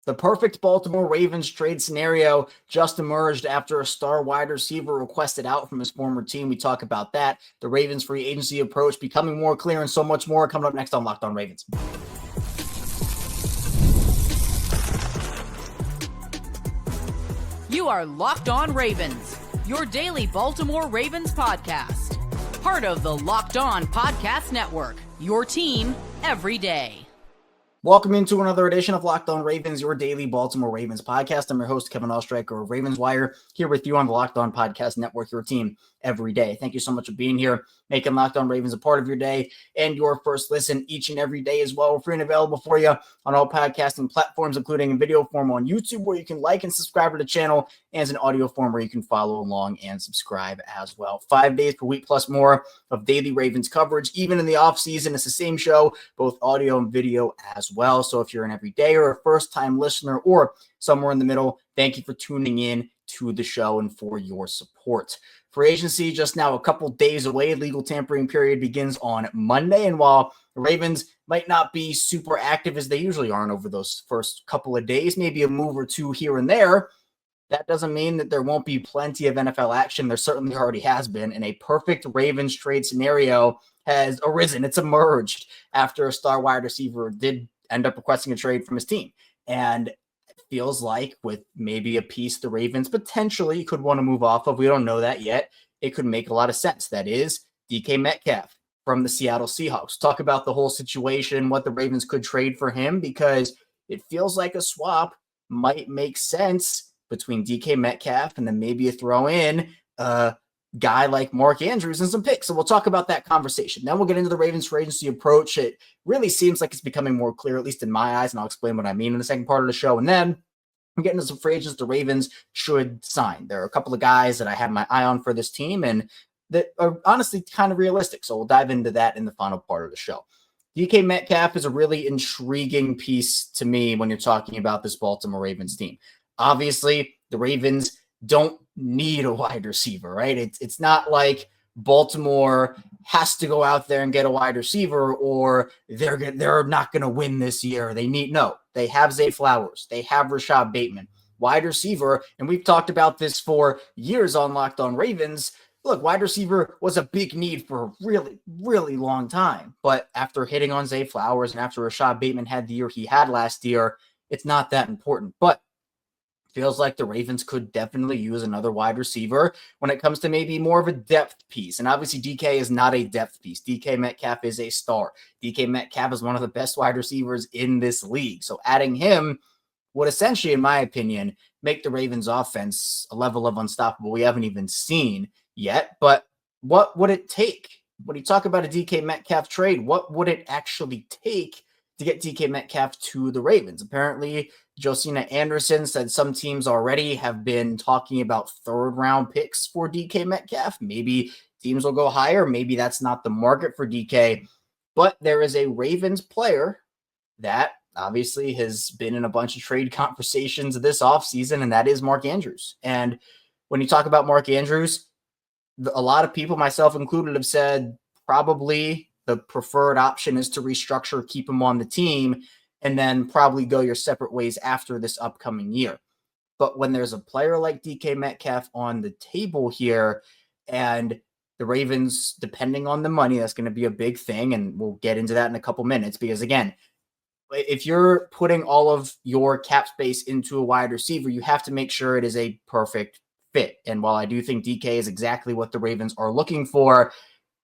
The perfect Baltimore Ravens trade scenario just emerged after a star wide receiver requested out from his former team. We talk about that, the Ravens free agency approach becoming more clear, and so much more coming up next on Locked On Ravens. You are Locked On Ravens, your daily Baltimore Ravens podcast. Part of the Locked On Podcast Network, your team every day. Welcome into another edition of Locked On Ravens, your daily Baltimore Ravens podcast. I'm your host, Kevin Oestreicher of Ravens Wire, here with you on the Locked On Podcast Network, your team every day. Thank you so much for being here, making Locked On Ravens a part of your day and your first listen each and every day as well. We're free and available for you on all podcasting platforms, including in video form on YouTube, where you can like and subscribe to the channel, and as an audio form where you can follow along and subscribe as well. 5 days per week plus more of daily Ravens coverage. Even in the offseason, it's the same show, both audio and video as well. So if you're an everyday or a first-time listener or somewhere in the middle, thank you for tuning in to the show and for your support. Free agency just now a couple days away. Legal tampering period begins on Monday. And while the Ravens might not be super active as they usually aren't over those first couple of days, maybe a move or two here and there, that doesn't mean that there won't be plenty of NFL action. There certainly already has been, and a perfect Ravens trade scenario has arisen. It's emerged after a star wide receiver did end up requesting a trade from his team. And it feels like with maybe a piece the Ravens potentially could want to move off of, we don't know that yet, it could make a lot of sense. That is DK Metcalf from the Seattle Seahawks. Talk about the whole situation, what the Ravens could trade for him, because it feels like a swap might make sense between DK Metcalf and then maybe a throw in a guy like Mark Andrews and some picks. So we'll talk about that conversation. Then we'll get into the Ravens free agency approach. It really seems like it's becoming more clear, at least in my eyes, and I'll explain what I mean in the second part of the show. And then we're getting into some free agents the Ravens should sign. There are a couple of guys that I have my eye on for this team and that are honestly kind of realistic. So we'll dive into that in the final part of the show. DK Metcalf is a really intriguing piece to me when you're talking about this Baltimore Ravens team. Obviously, the Ravens don't need a wide receiver, right? It's not like Baltimore has to go out there and get a wide receiver or they're not going to win this year. They have Zay Flowers. They have Rashod Bateman. Wide receiver, and we've talked about this for years on Locked On Ravens. Look, wide receiver was a big need for a really, really long time. But after hitting on Zay Flowers and after Rashod Bateman had the year he had last year, it's not that important. But feels like the Ravens could definitely use another wide receiver when it comes to maybe more of a depth piece. And obviously DK is not a depth piece. DK Metcalf is a star. DK Metcalf is one of the best wide receivers in this league. So adding him would essentially, in my opinion, make the Ravens offense a level of unstoppable we haven't even seen yet. But what would it take? When you talk about a DK Metcalf trade, what would it actually take to get DK Metcalf to the Ravens? Apparently, Josina Anderson said some teams already have been talking about third-round picks for DK Metcalf. Maybe teams will go higher. Maybe that's not the market for DK. But there is a Ravens player that obviously has been in a bunch of trade conversations this offseason, and that is Mark Andrews. And when you talk about Mark Andrews, a lot of people, myself included, have said probably the preferred option is to restructure, keep him on the team, and then probably go your separate ways after this upcoming year. But when there's a player like DK Metcalf on the table here, and the Ravens, depending on the money, that's going to be a big thing, and we'll get into that in a couple minutes, because again, if you're putting all of your cap space into a wide receiver, you have to make sure it is a perfect fit. And while I do think DK is exactly what the Ravens are looking for,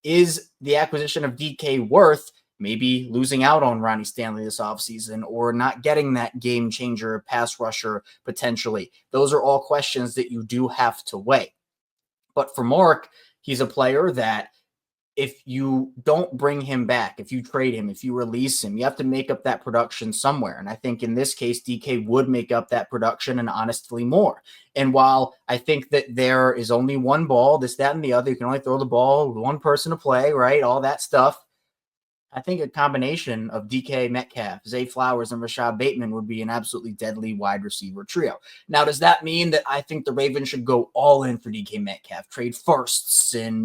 is the acquisition of DK worth maybe losing out on Ronnie Stanley this offseason or not getting that game changer pass rusher potentially? Those are all questions that you do have to weigh. But for Mark, he's a player that if you don't bring him back, if you trade him, if you release him, you have to make up that production somewhere. And I think in this case, DK would make up that production and honestly more. And while I think that there is only one ball, this, that, and the other, you can only throw the ball with one person to play, right? All that stuff. I think a combination of DK Metcalf, Zay Flowers, and Rashod Bateman would be an absolutely deadly wide receiver trio. Now, does that mean that I think the Ravens should go all in for DK Metcalf, trade firsts, and,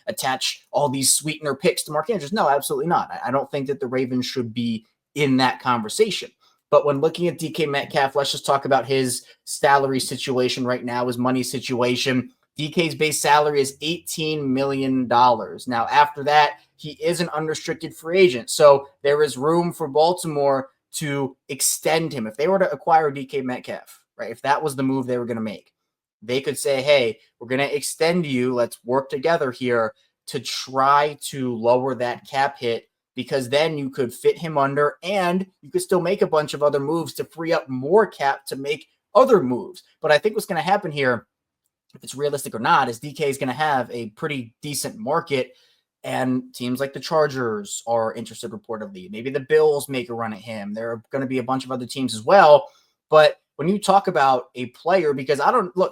attach all these sweetener picks to Mark Andrews? No, absolutely not. I don't think that the Ravens should be in that conversation. But when looking at DK Metcalf, let's just talk about his salary situation right now, his money situation. DK's base salary is $18 million. Now, after that, he is an unrestricted free agent. So there is room for Baltimore to extend him. If they were to acquire DK Metcalf, right, if that was the move they were going to make, they could say, hey, we're going to extend you. Let's work together here to try to lower that cap hit, because then you could fit him under and you could still make a bunch of other moves to free up more cap to make other moves. But I think what's going to happen here, if it's realistic or not, is DK is going to have a pretty decent market, and teams like the Chargers are interested reportedly. Maybe the Bills make a run at him. There are going to be a bunch of other teams as well. But when you talk about a player, because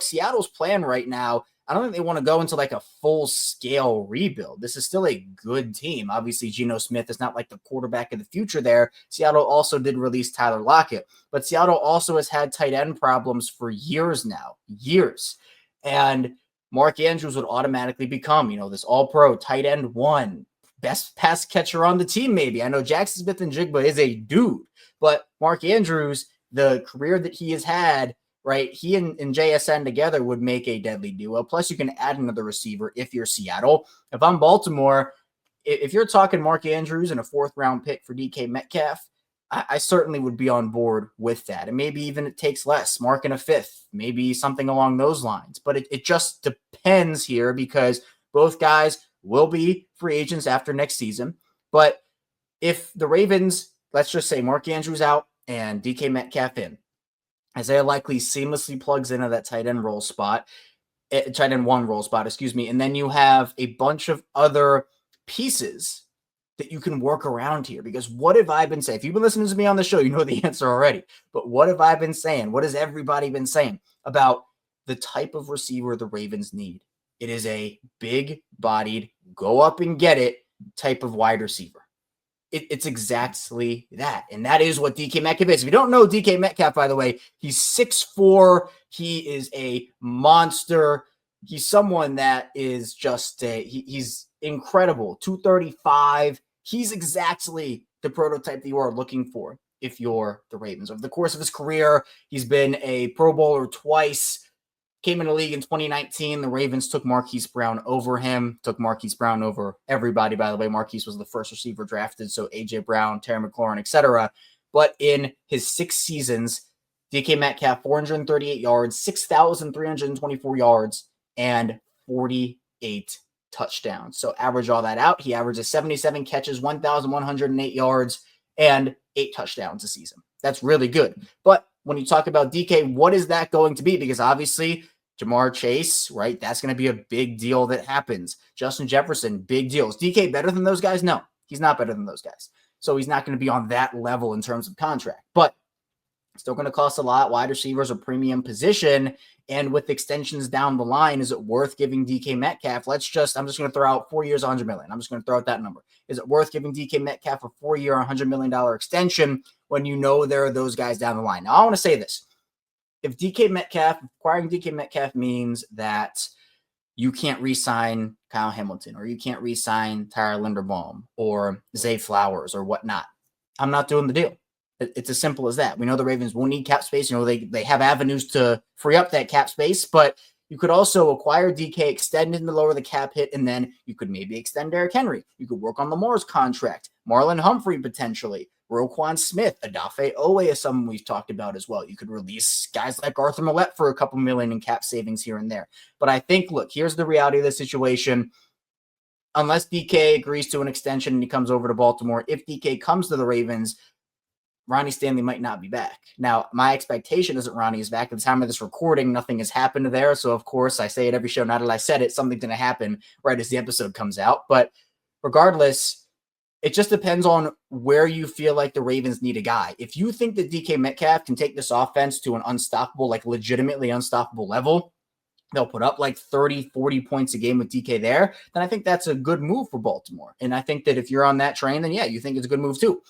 Seattle's plan right now, I don't think they want to go into like a full-scale rebuild. This is still a good team. Obviously, Geno Smith is not like the quarterback of the future there. Seattle also did release Tyler Lockett, but Seattle also has had tight end problems for years now, years. And Mark Andrews would automatically become, this all-pro tight end one, best pass catcher on the team maybe. I know Jackson Smith-Njigba is a dude, but Mark Andrews, the career that he has had, right, he and JSN together would make a deadly duo. Plus, you can add another receiver if you're Seattle. If I'm Baltimore, if you're talking Mark Andrews and a 4th-round pick for DK Metcalf, I certainly would be on board with that. And maybe even it takes less, Mark in a 5th, maybe something along those lines. But it just depends here, because both guys will be free agents after next season. But if the Ravens, let's just say Mark Andrews out and DK Metcalf in, Isaiah likely seamlessly plugs into that tight end one role spot, and then you have a bunch of other pieces that you can work around here. Because what have I been saying? If you've been listening to me on the show, you know the answer already. But what have I been saying? What has everybody been saying about the type of receiver the Ravens need? It is a big-bodied, go up and get it type of wide receiver. It's exactly that. And that is what DK Metcalf is. If you don't know DK Metcalf, by the way, he's 6'4". He is a monster. He's someone that is just he's incredible. 235. He's exactly the prototype that you are looking for if you're the Ravens. Over the course of his career, he's been a Pro Bowler twice. Came in the league in 2019. The Ravens took Marquise Brown over him, took Marquise Brown over everybody, by the way. Marquise was the first receiver drafted, so A.J. Brown, Terry McLaurin, etc. But in his 6 seasons, DK Metcalf, 438 yards, 6,324 yards, and 48 touchdowns. So average all that out. He averages 77 catches, 1,108 yards, and 8 touchdowns a season. That's really good. But when you talk about DK, what is that going to be? Because obviously, Jamar Chase, right? That's going to be a big deal that happens. Justin Jefferson, big deals. DK better than those guys? No, he's not better than those guys. So he's not going to be on that level in terms of contract. But still going to cost a lot. Wide receivers a premium position. And with extensions down the line, is it worth giving DK Metcalf? I'm just going to throw out 4 years, $100 million. I'm just going to throw out that number. Is it worth giving DK Metcalf a 4-year, $100 million extension when you know there are those guys down the line? Now, I want to say this. If acquiring DK Metcalf means that you can't re-sign Kyle Hamilton, or you can't re-sign Tyler Linderbaum or Zay Flowers or whatnot, I'm not doing the deal. It's as simple as that. We know the Ravens will need cap space. They have avenues to free up that cap space, but you could also acquire DK, extend him to lower the cap hit, and then you could maybe extend Derrick Henry. You could work on Lamar's contract, Marlon Humphrey potentially, Roquan Smith, Odafe Owe is someone we've talked about as well. You could release guys like Arthur Millette for a couple million in cap savings here and there. But I think, look, here's the reality of the situation. Unless DK agrees to an extension and he comes over to Baltimore, if DK comes to the Ravens, Ronnie Stanley might not be back. Now, my expectation is that Ronnie is back. At the time of this recording, nothing has happened there. So, of course, I say it every show. Now that I said it, something's going to happen right as the episode comes out. But regardless, it just depends on where you feel like the Ravens need a guy. If you think that DK Metcalf can take this offense to an unstoppable, like legitimately unstoppable level, they'll put up like 30, 40 points a game with DK there, then I think that's a good move for Baltimore. And I think that if you're on that train, then yeah, you think it's a good move too.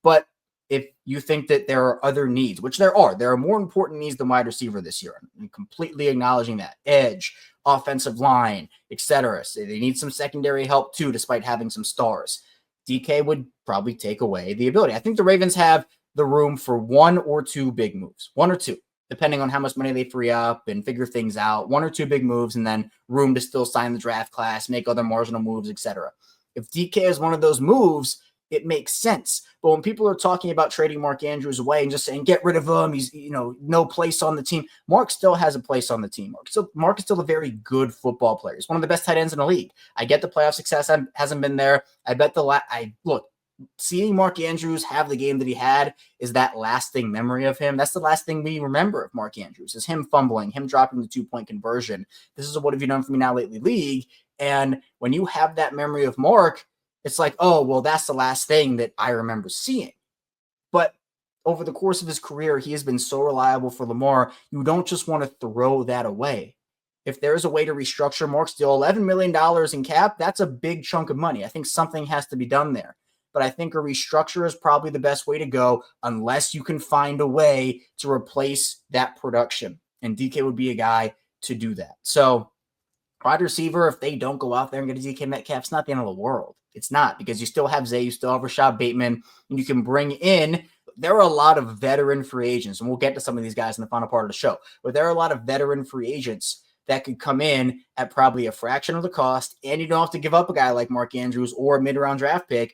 But if you think that there are other needs, which there are more important needs than wide receiver this year. I'm completely acknowledging that. Edge, offensive line, etc. So they need some secondary help too, despite having some stars. DK would probably take away the ability. I think the Ravens have the room for one or two big moves, one or two, depending on how much money they free up and figure things out, one or two big moves, and then room to still sign the draft class, make other marginal moves, etc. If DK is one of those moves, it makes sense. But when people are talking about trading Mark Andrews away and just saying, get rid of him, he's, no place on the team. Mark still has a place on the team. Mark is still a very good football player. He's one of the best tight ends in the league. I get the playoff success hasn't been there. I bet seeing Mark Andrews have the game that he had is that lasting memory of him. That's the last thing we remember of Mark Andrews is him fumbling, him dropping the 2-point conversion. This is a what have you done for me now lately league. And when you have that memory of Mark, it's like, oh, well, that's the last thing that I remember seeing. But over the course of his career, he has been so reliable for Lamar. You don't just want to throw that away. If there's a way to restructure Mark's deal, $11 million in cap, that's a big chunk of money. I think something has to be done there. But I think a restructure is probably the best way to go unless you can find a way to replace that production. And DK would be a guy to do that. So wide receiver, if they don't go out there and get a DK Metcalf, it's not the end of the world. It's not, because you still have Zay, you still have Rashod Bateman, and you can bring in, there are a lot of veteran free agents, and we'll get to some of these guys in the final part of the show, but there are a lot of veteran free agents that could come in at probably a fraction of the cost, and you don't have to give up a guy like Mark Andrews or a mid-round draft pick,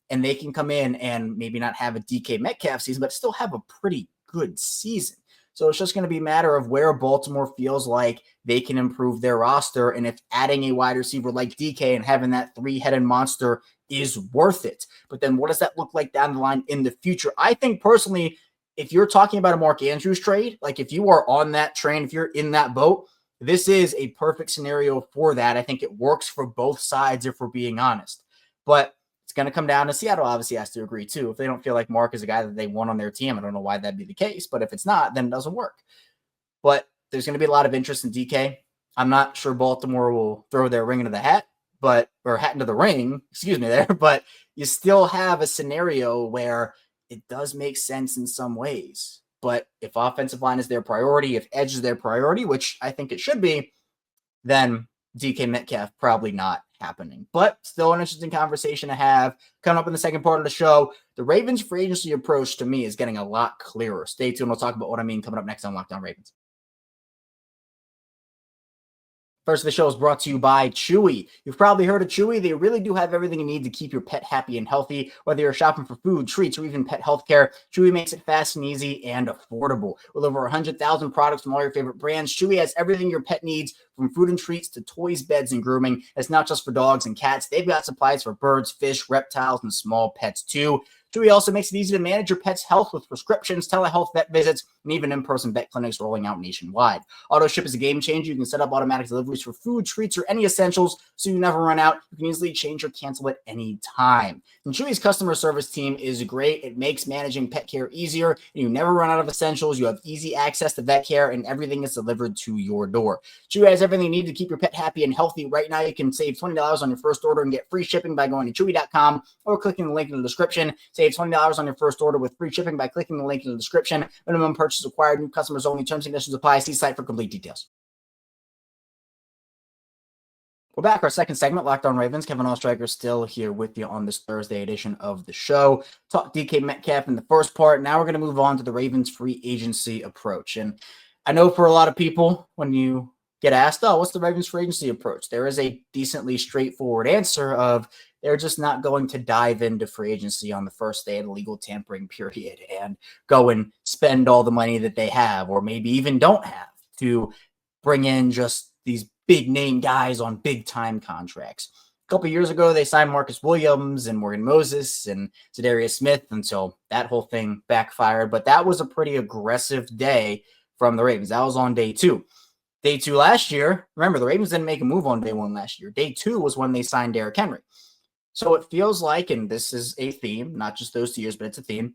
and they can come in and maybe not have a DK Metcalf season, but still have a pretty good season. So it's just going to be a matter of where Baltimore feels like they can improve their roster, and if adding a wide receiver like DK and having that three-headed monster is worth it. But then what does that look like down the line in the future? I think personally, if you're talking about a Mark Andrews trade, like if you are on that train, if you're in that boat, this is a perfect scenario for that. I think it works for both sides if we're being honest. But it's going to come down to Seattle obviously has to agree too. If they don't feel like Mark is a guy that they want on their team, I don't know why that'd be the case, but if it's not, then it doesn't work. But there's going to be a lot of interest in DK. I'm not sure Baltimore will throw their ring into the hat, or hat into the ring, but you still have a scenario where it does make sense in some ways. But if offensive line is their priority, if edge is their priority, which I think it should be, then DK Metcalf probably not happening. But still an interesting conversation to have. Coming up in the second part of the show, the Ravens free agency approach to me is getting a lot clearer. Stay tuned. We'll talk about what I mean coming up next on Locked On Ravens. First of the show is brought to you by Chewy. You've probably heard of Chewy. They really do have everything you need to keep your pet happy and healthy. Whether you're shopping for food, treats, or even pet healthcare, Chewy makes it fast and easy and affordable. With over 100,000 products from all your favorite brands, Chewy has everything your pet needs, from food and treats to toys, beds, and grooming. It's not just for dogs and cats. They've got supplies for birds, fish, reptiles, and small pets too. Chewy also makes it easy to manage your pet's health with prescriptions, telehealth vet visits, and even in-person vet clinics rolling out nationwide. AutoShip is a game changer. You can set up automatic deliveries for food, treats, or any essentials so you never run out. You can easily change or cancel at any time. And Chewy's customer service team is great. It makes managing pet care easier, and you never run out of essentials. You have easy access to vet care, and everything is delivered to your door. Chewy has everything you need to keep your pet happy and healthy. Right now, you can save $20 on your first order and get free shipping by going to chewy.com or clicking the link in the description. Save $20 on your first order with free shipping by clicking the link in the description. Minimum purchase required. New customers only. Terms and conditions apply. See site for complete details. We're back. Our second segment, Locked On Ravens. Kevin Oestreicher still here with you on this Thursday edition of the show. Talk DK Metcalf in the first part. Now we're going to move on to the Ravens free agency approach. And I know for a lot of people, when you get asked, oh, what's the Ravens free agency approach? There is a decently straightforward answer of they're just not going to dive into free agency on the first day of the legal tampering period and go and spend all the money that they have, or maybe even don't have, to bring in just these big name guys on big time contracts. A couple of years ago, they signed Marcus Williams and Morgan Moses and Zadarius Smith until that whole thing backfired. But that was a pretty aggressive day from the Ravens. That was on day two. Day two last year, remember, the Ravens didn't make a move on day one last year. Day two was when they signed Derrick Henry. So it feels like, and this is a theme, not just those 2 years, but it's a theme,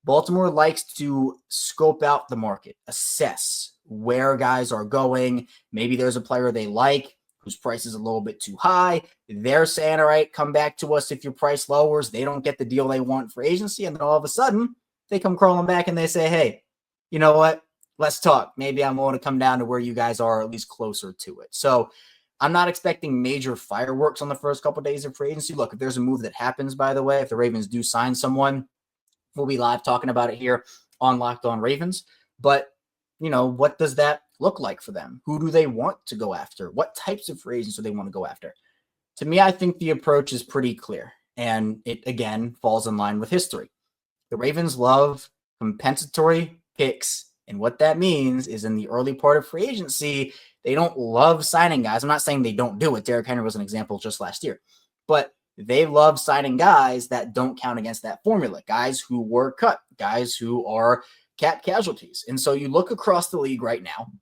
Baltimore likes to scope out the market, assess where guys are going. Maybe there's a player they like whose price is a little bit too high. They're saying, all right, come back to us if your price lowers. They don't get the deal they want for agency. And then all of a sudden, they come crawling back and they say, hey, you know what? Let's talk. Maybe I'm willing to come down to where you guys are, at least closer to it. So I'm not expecting major fireworks on the first couple of days of free agency. Look, if there's a move that happens, by the way, if the Ravens do sign someone, We'll be live talking about it here on Locked On Ravens. But, what does that look like for them? Who do they want to go after? What types of free agents do they want to go after? To me, I think the approach is pretty clear. And it, again, falls in line with history. The Ravens love compensatory picks. And what that means is in the early part of free agency, they don't love signing guys. I'm not saying they don't do it. Derrick Henry was an example just last year. But they love signing guys that don't count against that formula, guys who were cut, guys who are cap casualties. And so you look across the league right now,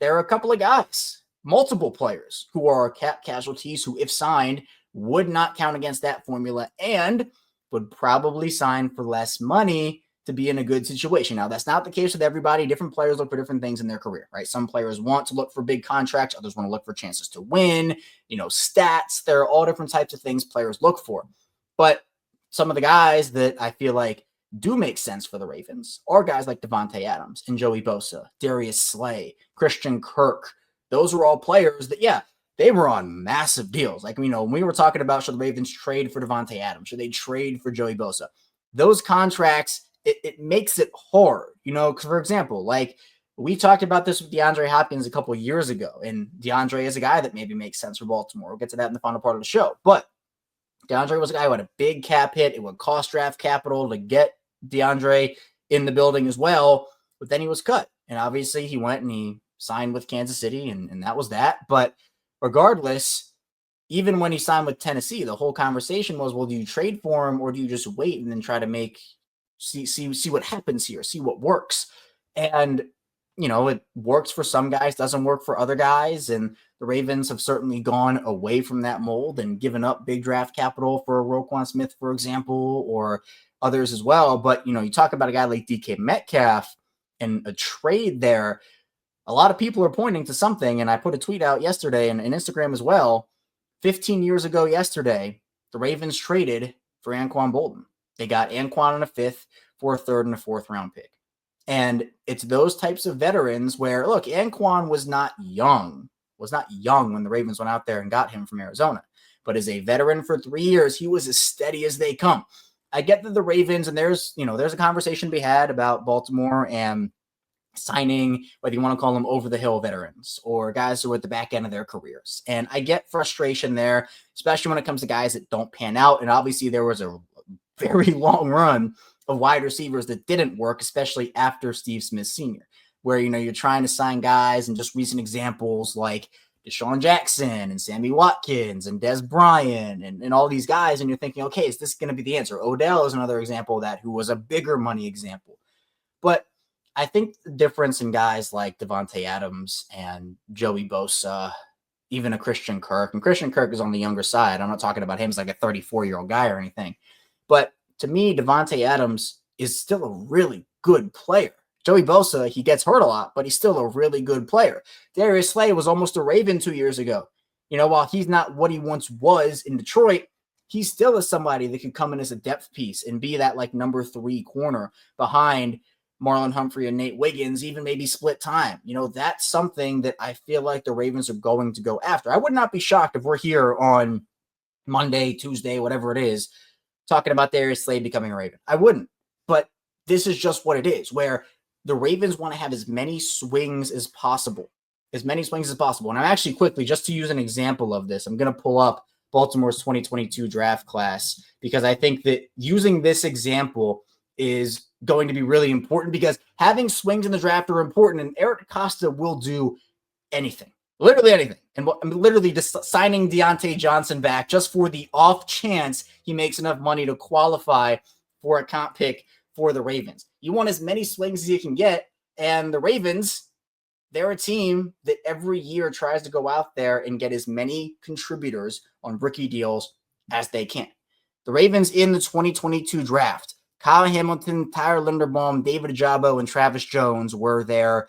there are a couple of guys, multiple players who are cap casualties who, if signed, would not count against that formula and would probably sign for less money to be in a good situation. Now, that's not the case with everybody. Different players look for different things in their career, right? Some players want to look for big contracts. Others want to look for chances to win, stats. There are all different types of things players look for. But some of the guys that I feel like do make sense for the Ravens are guys like Davante Adams and Joey Bosa, Darius Slay, Christian Kirk. Those were all players that, they were on massive deals. Like, when we were talking about should the Ravens trade for Davante Adams, should they trade for Joey Bosa? Those contracts, it makes it hard, because, for example, like we talked about this with DeAndre Hopkins a couple of years ago, and DeAndre is a guy that maybe makes sense for Baltimore. We'll get to that in the final part of the show. But DeAndre was a guy who had a big cap hit. It would cost draft capital to get DeAndre in the building as well, but then he was cut. And obviously he went and he signed with Kansas City, and that was that. But regardless, even when he signed with Tennessee, the whole conversation was, well, do you trade for him or do you just wait and then try to see what happens here, see what works? And, it works for some guys, doesn't work for other guys. And the Ravens have certainly gone away from that mold and given up big draft capital for Roquan Smith, for example, or others as well. But, you talk about a guy like DK Metcalf and a trade there. A lot of people are pointing to something, and I put a tweet out yesterday and Instagram as well. 15 years ago yesterday, the Ravens traded for Anquan Bolden. They got Anquan in a 5th for a 3rd and a 4th round pick. And it's those types of veterans where, look, Anquan was not young when the Ravens went out there and got him from Arizona. But as a veteran for 3 years, he was as steady as they come. I get that the Ravens, and there's a conversation to be had about Baltimore and signing, whether you want to call them over-the-hill veterans or guys who are at the back end of their careers. And I get frustration there, especially when it comes to guys that don't pan out. And obviously there was a very long run of wide receivers that didn't work, especially after Steve Smith Sr., where, you're trying to sign guys, and just recent examples like Deshaun Jackson and Sammy Watkins and Des Bryant and all these guys. And you're thinking, okay, is this going to be the answer? Odell is another example of that, who was a bigger money example. But I think the difference in guys like Davante Adams and Joey Bosa, even a Christian Kirk, and Christian Kirk is on the younger side. I'm not talking about him as like a 34-year-old guy or anything. But to me, Davante Adams is still a really good player. Joey Bosa, he gets hurt a lot, but he's still a really good player. Darius Slay was almost a Raven 2 years ago. While he's not what he once was in Detroit, he still is somebody that could come in as a depth piece and be that like number 3 corner behind Marlon, Humphrey, and Nate Wiggins, even maybe split time. That's something that I feel like the Ravens are going to go after. I would not be shocked if we're here on Monday, Tuesday, whatever it is, talking about Darius Slay becoming a Raven. I wouldn't. But this is just what it is, where the Ravens want to have as many swings as possible. And I'm actually quickly, just to use an example of this, I'm going to pull up Baltimore's 2022 draft class, because I think that using this example is going to be really important, because having swings in the draft are important, and Eric Costa will do anything, literally anything. And I'm literally just signing Deontay Johnson back just for the off chance he makes enough money to qualify for a comp pick for the Ravens. You want as many swings as you can get, and the Ravens, they're a team that every year tries to go out there and get as many contributors on rookie deals as they can. The Ravens in the 2022 draft, Kyle Hamilton, Tyler Linderbaum, David Ajabo, and Travis Jones were their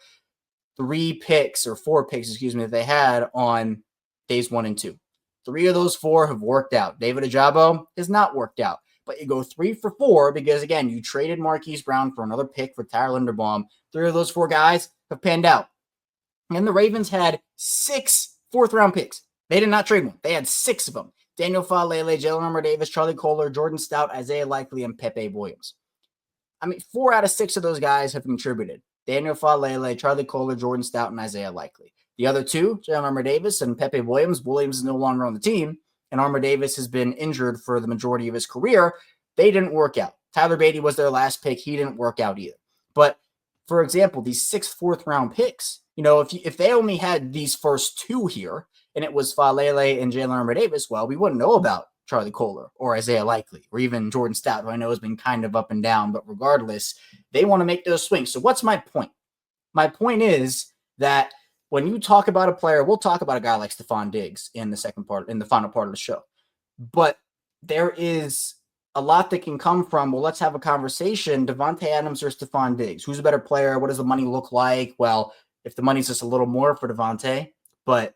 4 picks, that they had on days 1 and 2. 3 of those 4 have worked out. David Ajabo has not worked out. But you go 3 for 4 because, again, you traded Marquise Brown for another pick for Tyler Linderbaum. 3 of those 4 guys have panned out. And the Ravens had 6 fourth-round picks. They did not trade one. They had 6 of them. Daniel Falele, Jalen Davis, Charlie Kohler, Jordan Stout, Isaiah Likely, and Pepe Williams. I mean, 4 out of 6 of those guys have contributed. Daniel Falele, Charlie Kohler, Jordan Stout, and Isaiah Likely. The other two, Jalen Armour Davis and Pepe Williams. Williams is no longer on the team, and Armour Davis has been injured for the majority of his career. They didn't work out. Tyler Beatty was their last pick. He didn't work out either. But, for example, these 6 fourth-round picks, if they only had these first 2 here, and it was Falele and Jalen Armour Davis, well, we wouldn't know about Charlie Kohler or Isaiah Likely or even Jordan Stout, who I know has been kind of up and down. But regardless, they want to make those swings. So what's my point? My point is that when you talk about a player, we'll talk about a guy like Stephon Diggs in the final part of the show. But there is a lot that can come from, well, let's have a conversation. Davante Adams or Stephon Diggs? Who's a better player? What does the money look like? Well, if the money's just a little more for Davante, but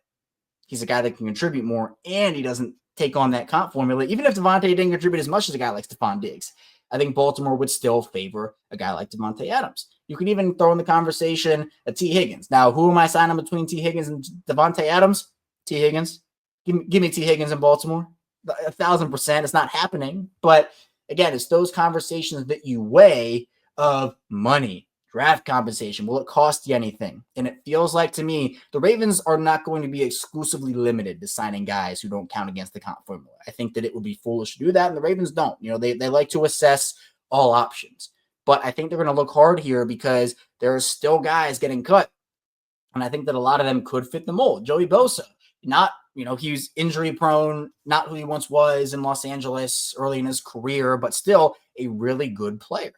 he's a guy that can contribute more and he doesn't take on that comp formula. Even if Davante didn't contribute as much as a guy like Stephon Diggs, I think Baltimore would still favor a guy like Davante Adams. You can even throw in the conversation a T. Higgins. Now, who am I signing between T. Higgins and Davante Adams? T. Higgins. Give me T. Higgins in Baltimore. 1,000%. It's not happening. But again, it's those conversations that you weigh of money, draft compensation. Will it cost you anything? And it feels like to me, the Ravens are not going to be exclusively limited to signing guys who don't count against the comp formula. I think that it would be foolish to do that, and the Ravens don't. They like to assess all options. But I think they're going to look hard here because there are still guys getting cut. And I think that a lot of them could fit the mold. Joey Bosa, he was injury prone, not who he once was in Los Angeles early in his career, but still a really good player.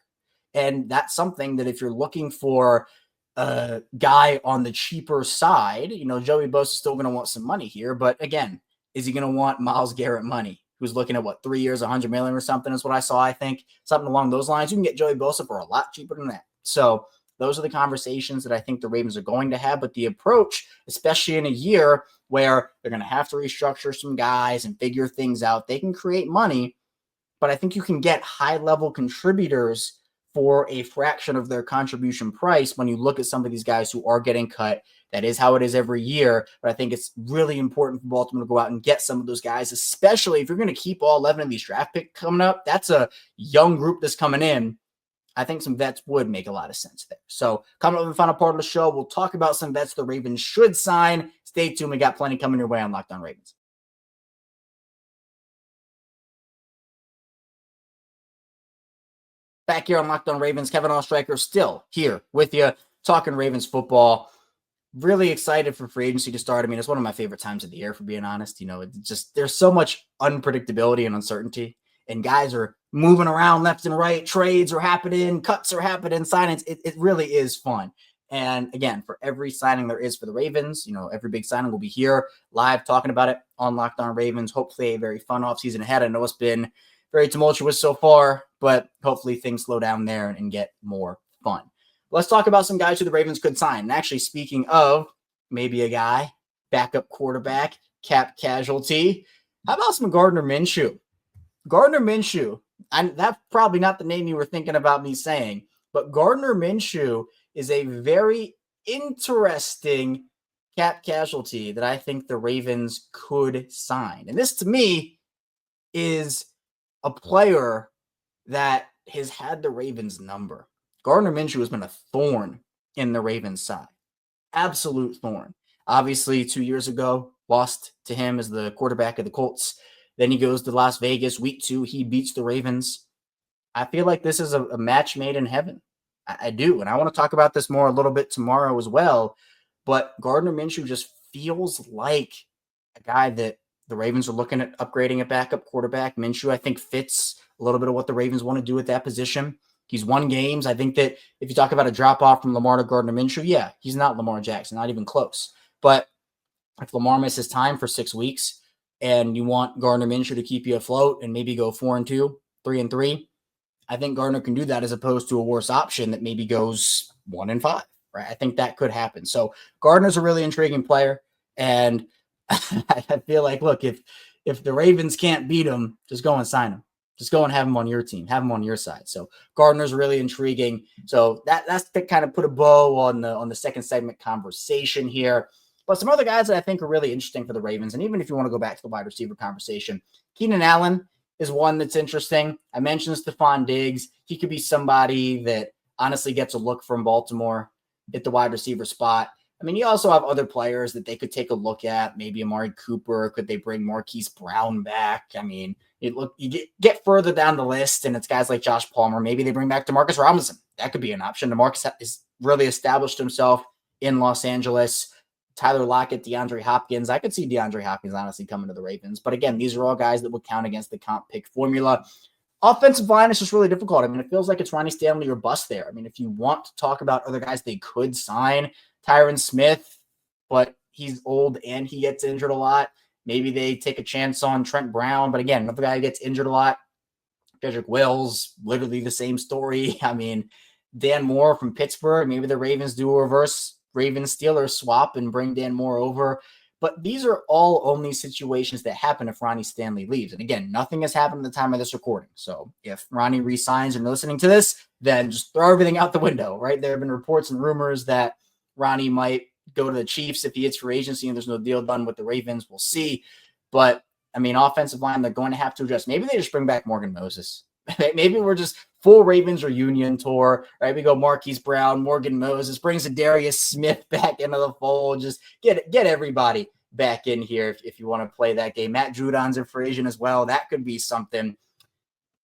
And that's something that if you're looking for a guy on the cheaper side, Joey Bosa is still going to want some money here. But again, is he going to want Myles Garrett money? Who's looking at 3 years, $100 million or something is what I saw. I think something along those lines. You can get Joey Bosa for a lot cheaper than that. So those are the conversations that I think the Ravens are going to have. But the approach, especially in a year where they're going to have to restructure some guys and figure things out, they can create money. But I think you can get high-level contributors for a fraction of their contribution price when you look at some of these guys who are getting cut. That is how it is every year. But I think it's really important for Baltimore to go out and get some of those guys, especially if you're going to keep all 11 of these draft picks coming up. That's a young group that's coming in. I think some vets would make a lot of sense there. So coming up in the final part of the show, we'll talk about some vets the Ravens should sign. Stay tuned. We got plenty coming your way on Locked On Ravens. Back here on Locked On Ravens, Kevin Oestreicher still here with you, talking Ravens football. Really excited for free agency to start. I mean, it's one of my favorite times of the year, for being honest. It's just there's so much unpredictability and uncertainty, and guys are moving around left and right. Trades are happening, cuts are happening, signings. It really is fun. And again, for every signing there is for the Ravens, every big signing will be here live talking about it on Locked On Ravens. Hopefully a very fun offseason ahead. I know it's been very tumultuous so far, but hopefully things slow down there and get more fun. Let's talk about some guys who the Ravens could sign. And actually, speaking of maybe a guy, backup quarterback, cap casualty, how about some Gardner Minshew? Gardner Minshew, that's probably not the name you were thinking about me saying, but Gardner Minshew is a very interesting cap casualty that I think the Ravens could sign. And this, to me, is a player that has had the Ravens number. Gardner Minshew has been a thorn in the Ravens side. Absolute thorn. Obviously, 2 years ago, lost to him as the quarterback of the Colts. Then he goes to Las Vegas. Week 2, he beats the Ravens. I feel like this is a match made in heaven. I do. And I want to talk about this more a little bit tomorrow as well. But Gardner Minshew just feels like a guy that the Ravens are looking at upgrading at backup quarterback. Minshew, I think, fits a little bit of what the Ravens want to do at that position. He's won games. I think that if you talk about a drop-off from Lamar to Gardner Minshew, yeah, he's not Lamar Jackson, not even close. But if Lamar misses time for 6 weeks and you want Gardner Minshew to keep you afloat and maybe go 4-2, 3-3, I think Gardner can do that as opposed to a worse option that maybe goes 1-5, right? I think that could happen. So Gardner's a really intriguing player. And I feel like, look, if the Ravens can't beat him, just go and sign him. Just go and have him on your team, have him on your side. So Gardner's really intriguing. So that's to kind of put a bow on the second segment conversation here. But some other guys that I think are really interesting for the Ravens, and even if you want to go back to the wide receiver conversation, Keenan Allen is one that's interesting. I mentioned Stephon Diggs. He could be somebody that honestly gets a look from Baltimore at the wide receiver spot. I mean, you also have other players that they could take a look at. Maybe Amari Cooper. Could they bring Marquise Brown back? I mean, you get further down the list, and it's guys like Josh Palmer. Maybe they bring back DeMarcus Robinson. That could be an option. DeMarcus has really established himself in Los Angeles. Tyler Lockett, DeAndre Hopkins. I could see DeAndre Hopkins honestly coming to the Ravens. But again, these are all guys that would count against the comp pick formula. Offensive line is just really difficult. I mean, it feels like it's Ronnie Stanley or bust there. I mean, if you want to talk about other guys they could sign, Tyron Smith, but he's old and he gets injured a lot. Maybe they take a chance on Trent Brown. But again, another guy who gets injured a lot. Jedrick Wills, literally the same story. I mean, Dan Moore from Pittsburgh. Maybe the Ravens do a reverse Ravens-Steelers swap and bring Dan Moore over. But these are all only situations that happen if Ronnie Stanley leaves. And again, nothing has happened at the time of this recording. So if Ronnie resigns and you're listening to this, then just throw everything out the window, right? There have been reports and rumors that Ronnie might go to the Chiefs if he hits free agency and there's no deal done with the Ravens. We'll see. But, I mean, offensive line, they're going to have to adjust. Maybe they just bring back Morgan Moses. Maybe we're just full Ravens reunion tour, right? We go Marquise Brown, Morgan Moses, brings a Darius Smith back into the fold. Just get everybody back in here if you want to play that game. Matt Judon's a free agent as well. That could be something.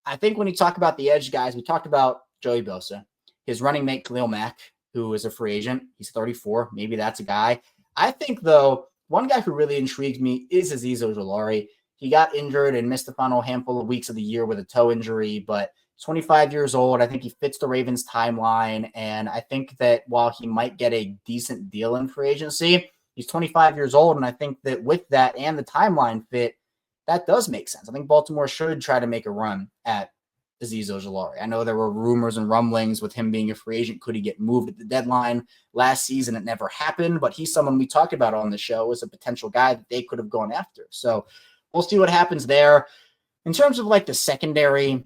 I think when you talk about the edge guys, we talked about Joey Bosa, his running mate Khalil Mack, who is a free agent. He's 34. Maybe that's a guy. I think, though, one guy who really intrigues me is Azeez Ojulari. He got injured and missed the final handful of weeks of the year with a toe injury, but 25 years old. I think he fits the Ravens timeline. And I think that while he might get a decent deal in free agency, he's 25 years old. And I think that with that and the timeline fit, that does make sense. I think Baltimore should try to make a run at Azeez Ojulari. I know there were rumors and rumblings with him being a free agent. Could he get moved at the deadline? Last season, it never happened, but he's someone we talked about on the show as a potential guy that they could have gone after. So we'll see what happens there. In terms of like the secondary,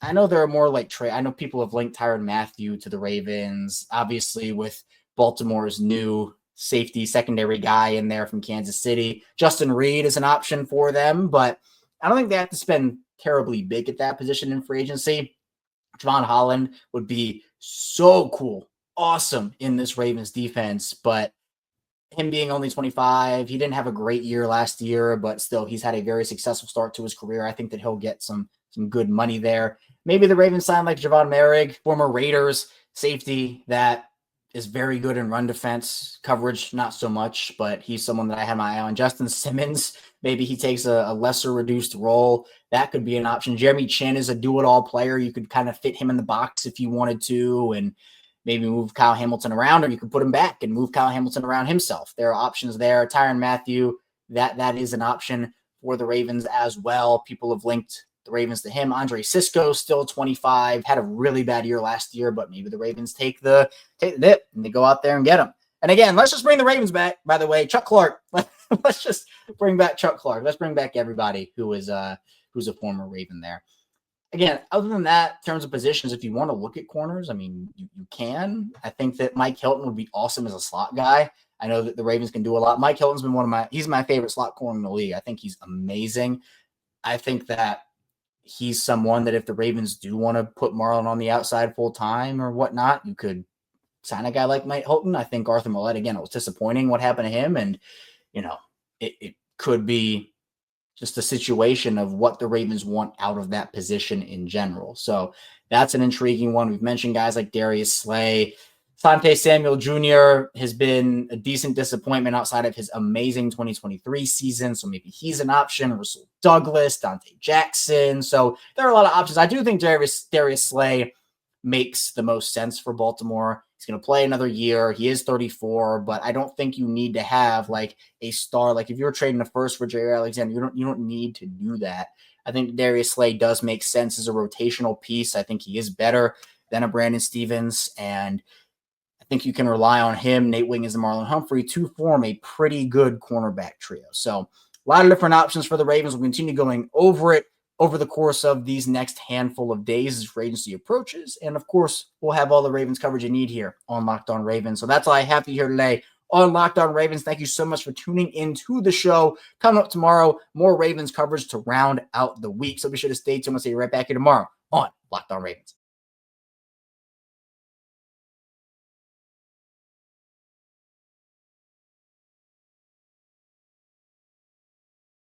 I know there are more like I know people have linked Tyrann Mathieu to the Ravens, obviously with Baltimore's new safety secondary guy in there from Kansas City. Justin Reed is an option for them, but I don't think they have to spend terribly big at that position in free agency. Javon Holland would be so cool, awesome in this Ravens defense, but him being only 25, he didn't have a great year last year, but still he's had a very successful start to his career. I think that he'll get some good money there. Maybe the Ravens sign like Javon Merrick, former Raiders safety that is very good in run defense coverage, not so much, but he's someone that I have my eye on. Justin Simmons, maybe he takes a lesser reduced role. That could be an option. Jeremy Chin is a do-it-all player. You could kind of fit him in the box if you wanted to, and maybe move Kyle Hamilton around, or you could put him back and move Kyle Hamilton around himself. There are options there. Tyrann Mathieu, that is an option for the Ravens as well. People have linked the Ravens to him. Andre Sisco, still 25, had a really bad year last year, but maybe the Ravens take the dip and they go out there and get him. And again, let's just bring the Ravens back, by the way. Chuck Clark. Let's just bring back Chuck Clark. Let's bring back everybody who's a former Raven there. Again, other than that, in terms of positions, if you want to look at corners, I mean, you can. I think that Mike Hilton would be awesome as a slot guy. I know that the Ravens can do a lot. Mike Hilton's been he's my favorite slot corner in the league. I think he's amazing. I think that he's someone that if the Ravens do want to put Marlon on the outside full time or whatnot, you could sign a guy like Mike Hilton. I think Arthur Millette, again, it was disappointing what happened to him. And, it could be just a situation of what the Ravens want out of that position in general. So that's an intriguing one. We've mentioned guys like Darius Slay. Sante Samuel Jr. has been a decent disappointment outside of his amazing 2023 season. So maybe he's an option. Russell Douglas, Dante Jackson. So there are a lot of options. I do think Darius Slay makes the most sense for Baltimore. He's going to play another year. He is 34, but I don't think you need to have like a star. Like if you're trading a first for Jair Alexander, you don't need to do that. I think Darius Slay does make sense as a rotational piece. I think he is better than a Brandon Stevens, and I think you can rely on him, Nate Wiggins, and Marlon Humphrey to form a pretty good cornerback trio. So a lot of different options for the Ravens. We'll continue going over it over the course of these next handful of days as free agency approaches. And of course, we'll have all the Ravens coverage you need here on Locked On Ravens. So that's all I have for you here today on Locked On Ravens. Thank you so much for tuning into the show. Coming up tomorrow, more Ravens coverage to round out the week. So be sure to stay tuned. We'll see you right back here tomorrow on Locked On Ravens.